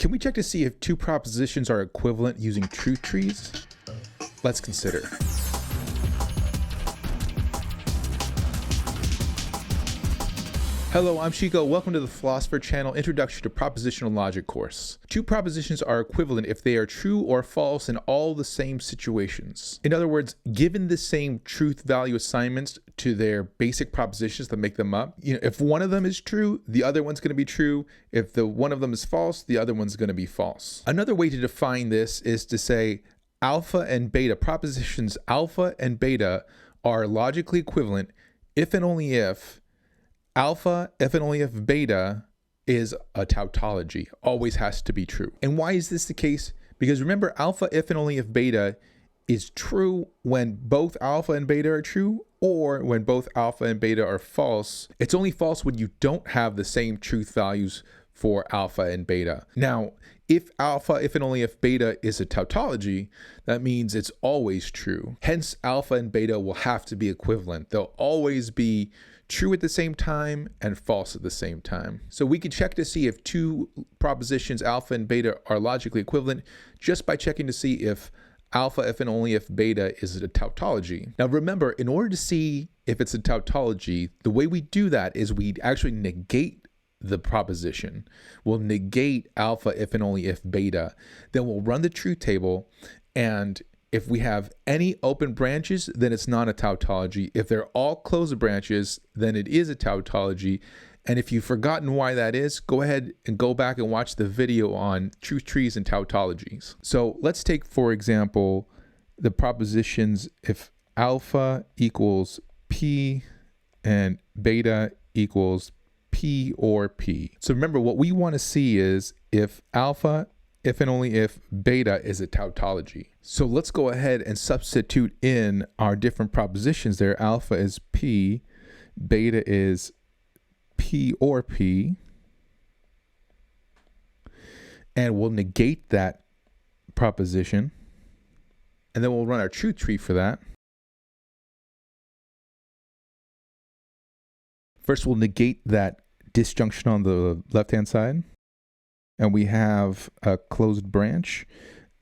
Can we check to see if two propositions are equivalent using truth trees? Let's consider. Hello, I'm Chico. Welcome to the Philosopher Channel Introduction to Propositional Logic course. Two propositions are equivalent if they are true or false in all the same situations. In other words, given the same truth value assignments to their basic propositions that make them up, if one of them is true, the other one's going to be true. If one of them is false, the other one's going to be false. Another way to define this is to say alpha and beta, propositions alpha and beta are logically equivalent if and only if alpha, if and only if beta is a tautology, always has to be true. And why is this the case? Because remember, alpha, if and only if beta is true when both alpha and beta are true, or when both alpha and beta are false. It's only false when you don't have the same truth values for alpha and beta. Now, if alpha, if and only if beta is a tautology, that means it's always true. Hence, alpha and beta will have to be equivalent. They'll always be true at the same time and false at the same time. So we can check to see if two propositions, alpha and beta, are logically equivalent just by checking to see if alpha, if and only if beta is a tautology. Now remember, in order to see if it's a tautology, the way we do that is we actually negate the proposition. We'll negate alpha if and only if beta. Then we'll run the truth table, and if we have any open branches, then it's not a tautology. If they're all closed branches, then it is a tautology. And if you've forgotten why that is, go ahead and go back and watch the video on truth trees and tautologies. So let's take, for example, the propositions if alpha equals P and beta equals P or P. So remember, what we want to see is if alpha, if and only if beta is a tautology. So let's go ahead and substitute in our different propositions there. Alpha is P, beta is P or P, and we'll negate that proposition, and then we'll run our truth tree for that. First, we'll negate that disjunction on the left-hand side, and we have a closed branch.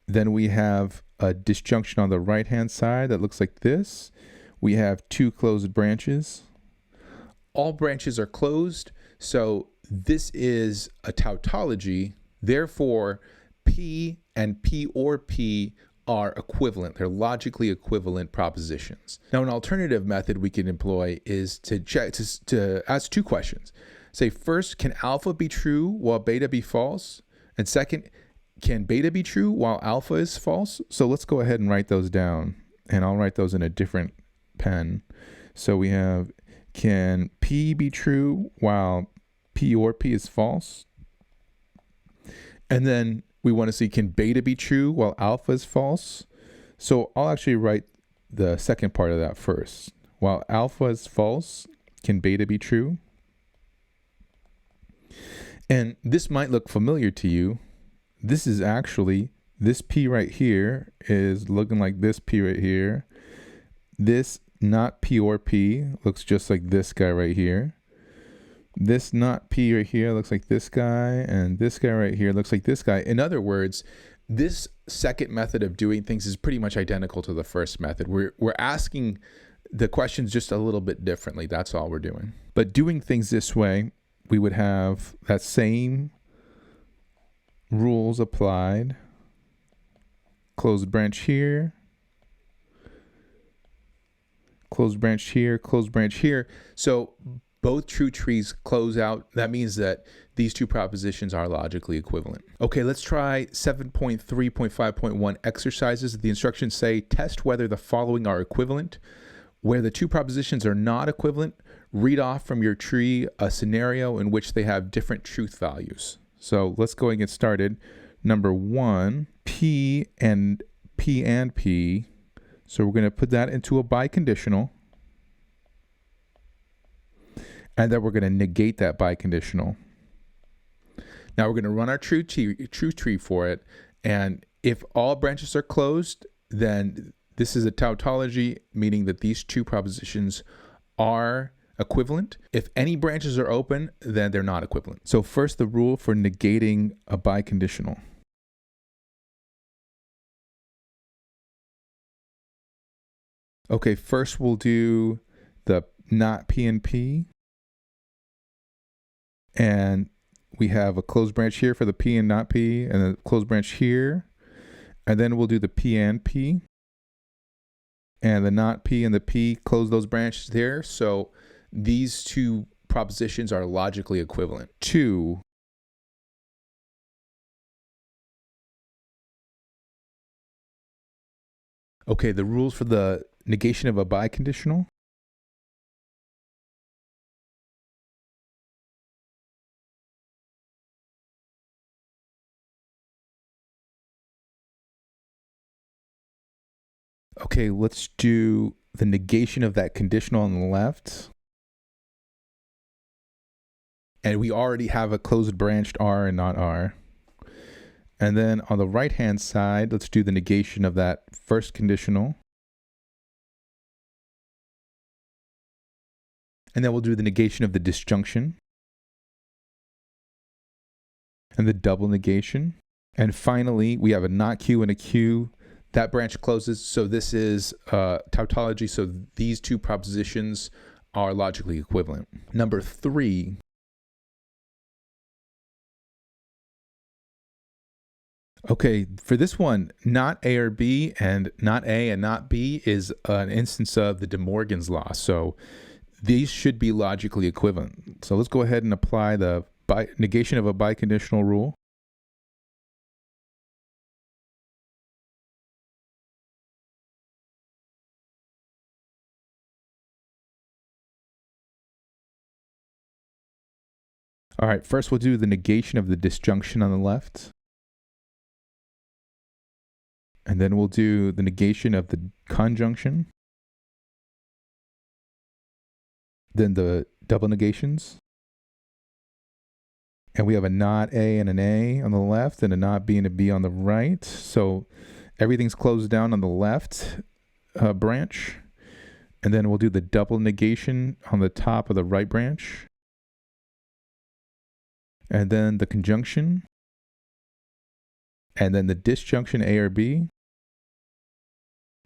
Then we have a disjunction on the right-hand side that looks like this. We have two closed branches. All branches are closed, so this is a tautology. Therefore, P and P or P are equivalent. They're logically equivalent propositions. Now, an alternative method we can employ is to check to ask two questions. Say, first, can alpha be true while beta be false? And second, can beta be true while alpha is false? So let's go ahead and write those down, and I'll write those in a different pen. So we have, can P be true while P or P is false? And then we want to see, can beta be true while alpha is false? So I'll actually write the second part of that first. While alpha is false, can beta be true? And this might look familiar to you. This is actually, this P right here is looking like this P right here. This not P or P looks just like this guy right here. This not P right here looks like this guy, and this guy right here looks like this guy. In other words, this second method of doing things is pretty much identical to the first method. We're asking the questions just a little bit differently. That's all we're doing. But doing things this way, we would have that same rules applied. Closed branch here. Closed branch here, closed branch here. So both true trees close out. That means that these two propositions are logically equivalent. Okay, let's try 7.3.5.1 exercises. The instructions say, test whether the following are equivalent. Where the two propositions are not equivalent, read off from your tree a scenario in which they have different truth values. So let's go and get started. Number one, P and P. So we're going to put that into a biconditional. And then we're going to negate that biconditional. Now we're going to run our truth tree for it. And if all branches are closed, then this is a tautology, meaning that these two propositions are equivalent. If any branches are open, then they're not equivalent. So first, the rule for negating a biconditional. Okay, first we'll do the not P and P. And we have a closed branch here for the P and not P, and a closed branch here. And then we'll do the P and P. And the not P and the P, close those branches there. So these two propositions are logically equivalent. 2. Okay, the rules for the negation of a biconditional. Okay, let's do the negation of that conditional on the left. And we already have a closed branched R and not R. And then on the right-hand side, let's do the negation of that first conditional. And then we'll do the negation of the disjunction. And the double negation. And finally, we have a not Q and a Q. That branch closes, so this is tautology, so these two propositions are logically equivalent. Number 3. Okay, for this one, not A or B and not A and not B is an instance of the De Morgan's law, so these should be logically equivalent. So let's go ahead and apply the negation of a biconditional rule. All right, first we'll do the negation of the disjunction on the left. And then we'll do the negation of the conjunction. Then the double negations. And we have a not A and an A on the left and a not B and a B on the right. So everything's closed down on the left branch. And then we'll do the double negation on the top of the right branch. And then the conjunction. And then the disjunction A or B.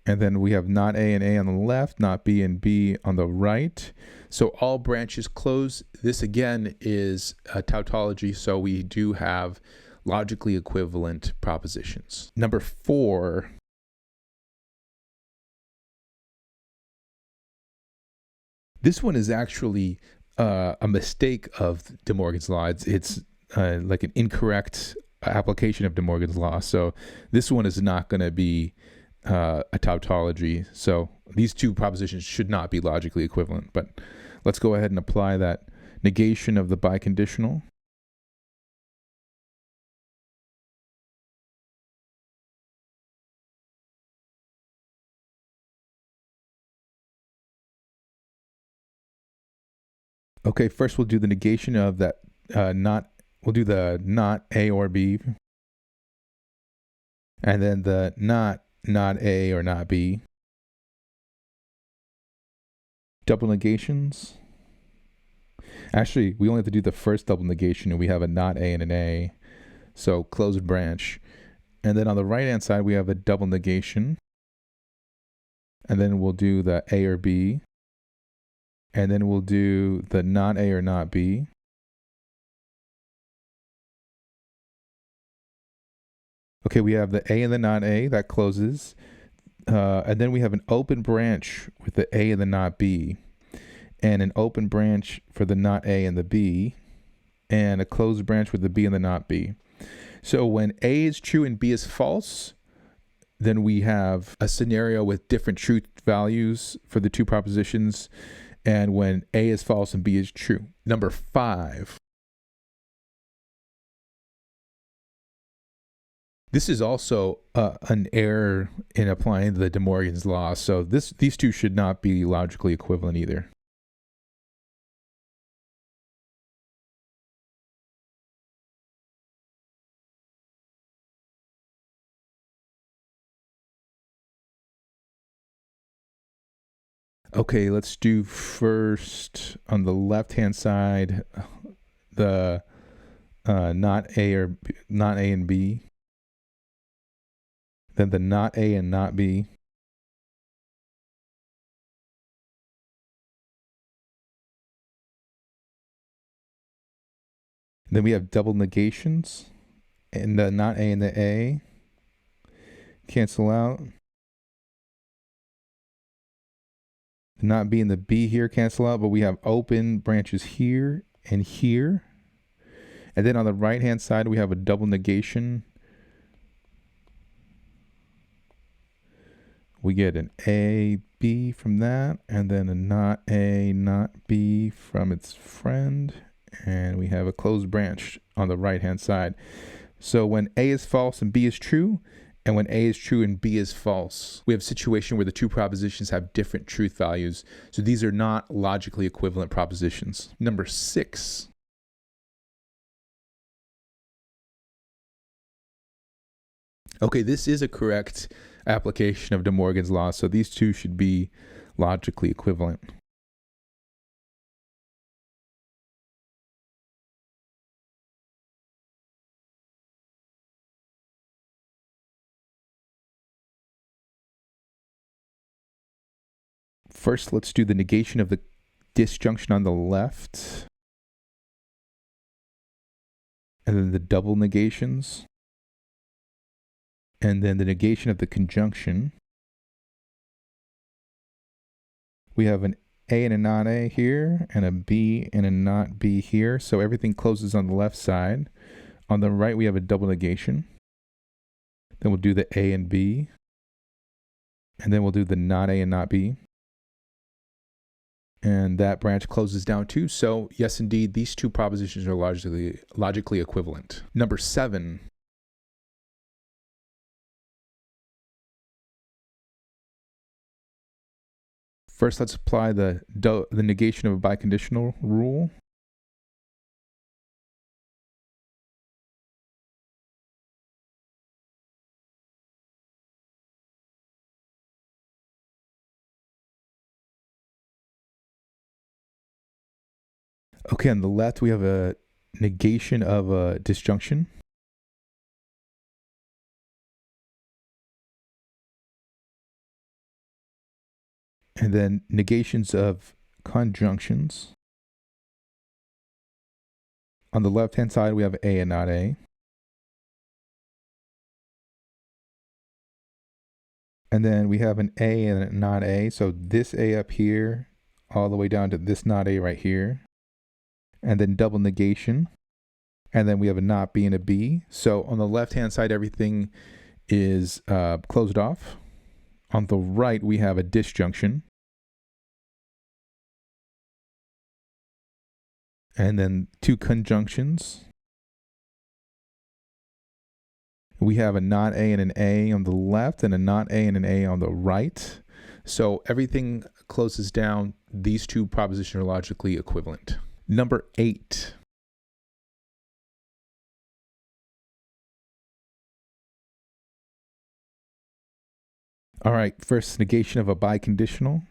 And then we have not A and A on the left, not B and B on the right. So all branches close. This again is a tautology, so we do have logically equivalent propositions. Number 4. This one is actually a mistake of De Morgan's law. It's like an incorrect application of De Morgan's law. So this one is not going to be a tautology. So these two propositions should not be logically equivalent. But let's go ahead and apply that negation of the biconditional. Okay, first we'll do the negation of that we'll do the not A or B. And then the not A or not B. Double negations. Actually, we only have to do the first double negation and we have a not A and an A. So closed branch. And then on the right-hand side, we have a double negation. And then we'll do the A or B. And then we'll do the not A or not B. Okay, we have the A and the not A, that closes. And then we have an open branch with the A and the not B. And an open branch for the not A and the B. And a closed branch with the B and the not B. So when A is true and B is false, then we have a scenario with different truth values for the two propositions. And when A is false and B is true. Number 5. This is also an error in applying the De Morgan's law. So these two should not be logically equivalent either. Okay, let's do first on the left-hand side, the not A or B, not A and B, then the not A and not B, then we have double negations, and the not A and the A cancel out. The not B and the B here cancel out, but we have open branches here and here. And then on the right-hand side, we have a double negation. We get an A, B from that, and then a not A, not B from its friend. And we have a closed branch on the right-hand side. So when A is false and B is true, and when A is true and B is false, we have a situation where the two propositions have different truth values. So these are not logically equivalent propositions. Number 6. Okay, this is a correct application of De Morgan's law, so these two should be logically equivalent. First, let's do the negation of the disjunction on the left, and then the double negations, and then the negation of the conjunction. We have an A and a not A here, and a B and a not B here, so everything closes on the left side. On the right, we have a double negation. Then we'll do the A and B, and then we'll do the not A and not B. And that branch closes down too. So yes, indeed, these two propositions are logically equivalent. Number 7. First, let's apply the negation of a biconditional rule. Okay, on the left, we have a negation of a disjunction. And then negations of conjunctions. On the left-hand side, we have A and not A. And then we have an A and a not A. So this A up here, all the way down to this not A right here. And then double negation. And then we have a not B and a B. So on the left-hand side, everything is closed off. On the right, we have a disjunction. And then two conjunctions. We have a not A and an A on the left and a not A and an A on the right. So everything closes down. These two propositions are logically equivalent. Number 8. All right, first negation of a biconditional.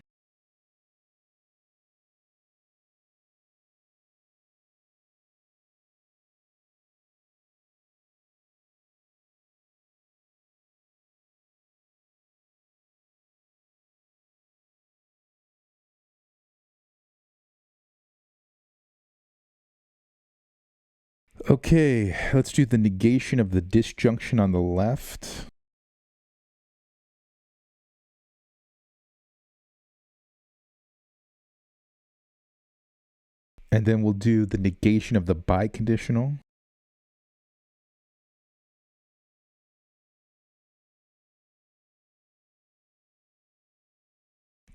Okay, let's do the negation of the disjunction on the left. And then we'll do the negation of the biconditional.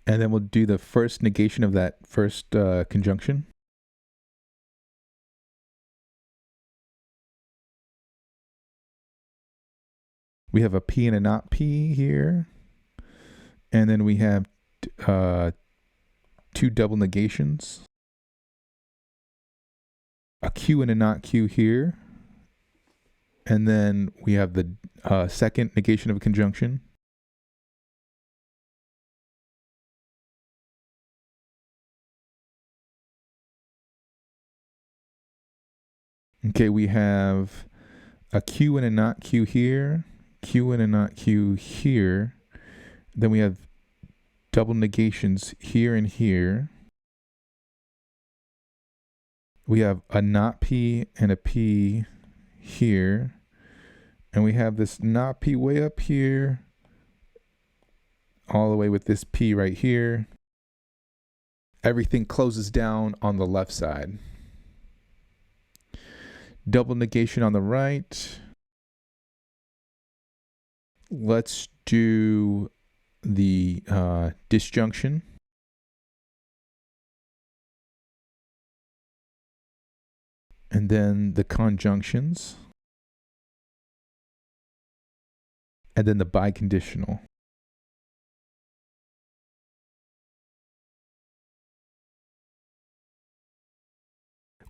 And then we'll do the first negation of that first conjunction. We have a P and a not P here. And then we have two double negations. A Q and a not Q here. And then we have the second negation of a conjunction. Okay, we have a Q and a not Q here, Q and a not Q here. Then we have double negations here and here. We have a not P and a P here. And we have this not P way up here, all the way with this P right here. Everything closes down on the left side. Double negation on the right. Let's do the disjunction. And then the conjunctions. And then the biconditional.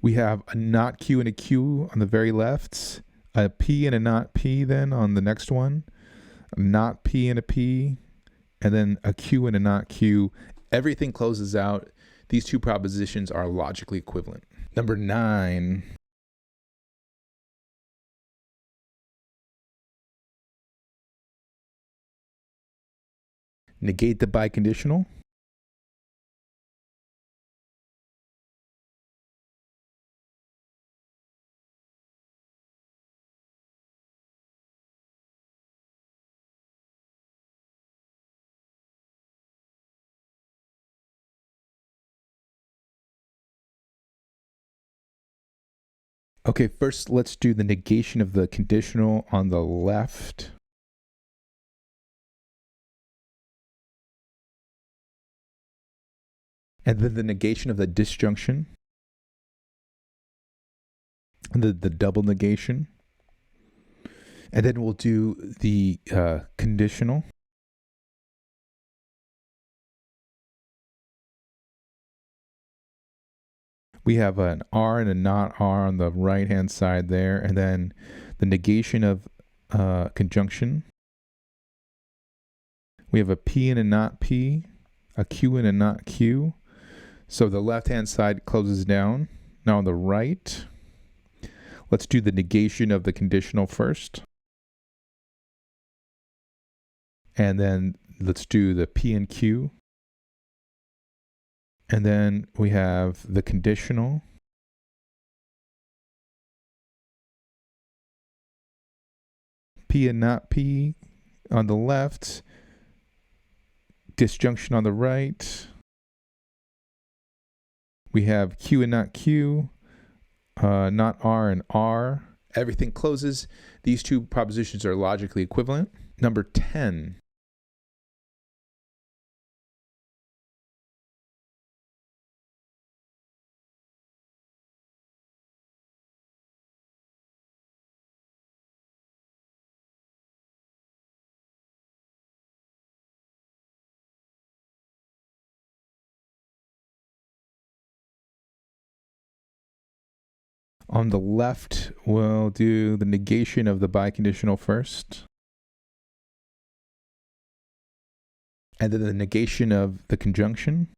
We have a not Q and a Q on the very left, a P and a not P then on the next one, a not P and a P, and then a Q and a not Q. Everything closes out. These two propositions are logically equivalent. Number 9. Negate the biconditional. Okay, first let's do the negation of the conditional on the left. And then the negation of the disjunction. And the double negation. And then we'll do the conditional. We have an R and a not R on the right-hand side there, and then the negation of conjunction. We have a P and a not P, a Q and a not Q. So the left-hand side closes down. Now on the right, let's do the negation of the conditional first. And then let's do the P and Q. And then we have the conditional. P and not P on the left. Disjunction on the right. We have Q and not Q. Not R and R. Everything closes. These two propositions are logically equivalent. Number 10. On the left, we'll do the negation of the biconditional first. And then the negation of the conjunction.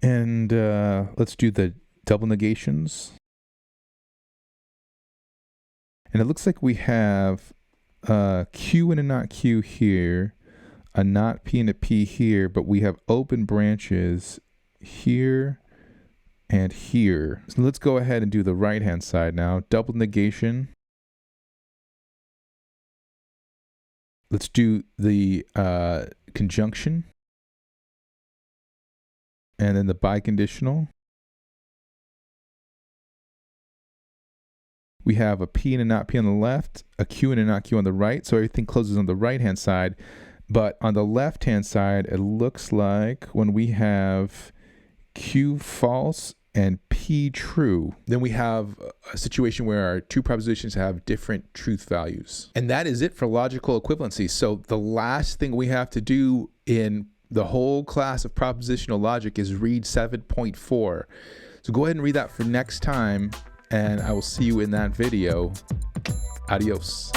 And let's do the double negations. And it looks like we have Q and a not Q here, a not P and a P here, but we have open branches here and here. So let's go ahead and do the right-hand side now. Double negation. Let's do the conjunction. And then the biconditional. We have a P and a not P on the left, a Q and a not Q on the right. So everything closes on the right-hand side. But on the left-hand side, it looks like when we have Q false and P true, then we have a situation where our two propositions have different truth values. And that is it for logical equivalency. So the last thing we have to do in the whole class of propositional logic is read 7.4. So go ahead and read that for next time, and I will see you in that video. Adios.